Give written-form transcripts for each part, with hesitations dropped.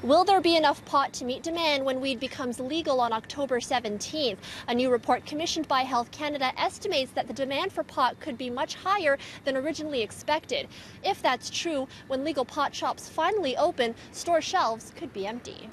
Will there be enough pot to meet demand when weed becomes legal on October 17th? A new report commissioned by Health Canada estimates that the demand for pot could be much higher than originally expected. If that's true, when legal pot shops finally open, store shelves could be empty.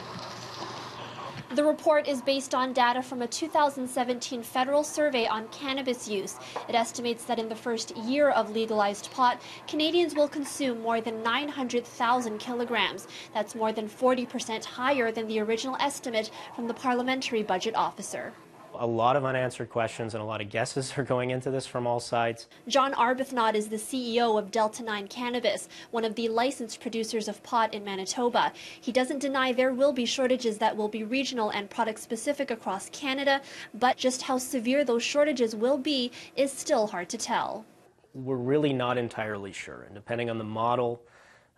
The report is based on data from a 2017 federal survey on cannabis use. It estimates that in the first year of legalized pot, Canadians will consume more than 900,000 kilograms. That's more than 40% higher than the original estimate from the Parliamentary Budget Officer. A lot of unanswered questions and a lot of guesses are going into this from all sides. John Arbuthnot is the CEO of Delta 9 Cannabis, one of the licensed producers of pot in Manitoba. He doesn't deny there will be shortages that will be regional and product-specific across Canada, but just how severe those shortages will be is still hard to tell. We're really not entirely sure, and depending on the model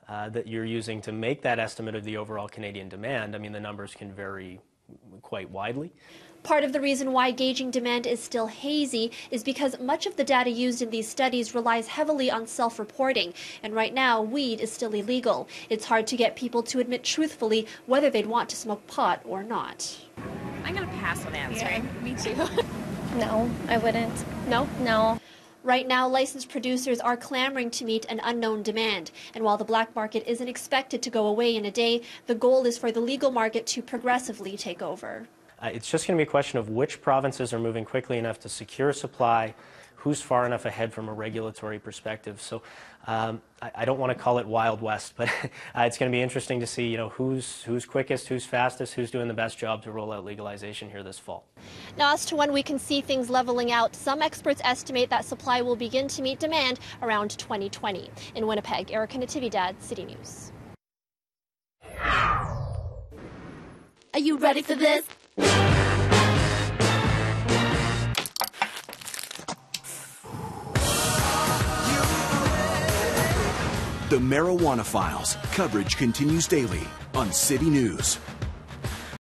that you're using to make that estimate of the overall Canadian demand, I mean, the numbers can vary quite widely. Part of the reason why gauging demand is still hazy is because much of the data used in these studies relies heavily on self-reporting, and right now weed is still illegal. It's hard to get people to admit truthfully whether they'd want to smoke pot or not. I'm going to pass on answering. Yeah, me too. No, I wouldn't. No? No. Right now, licensed producers are clamoring to meet an unknown demand. And while the black market isn't expected to go away in a day, the goal is for the legal market to progressively take over. It's just going to be a question of which provinces are moving quickly enough to secure supply, who's far enough ahead from a regulatory perspective. So I don't want to call it Wild West, but it's going to be interesting to see, who's quickest, who's fastest, who's doing the best job to roll out legalization here this fall. Now, as to when we can see things leveling out, some experts estimate that supply will begin to meet demand around 2020. In Winnipeg, Erica Natividad, City News. Are you ready for this? The Marijuana Files. Coverage continues daily on City News.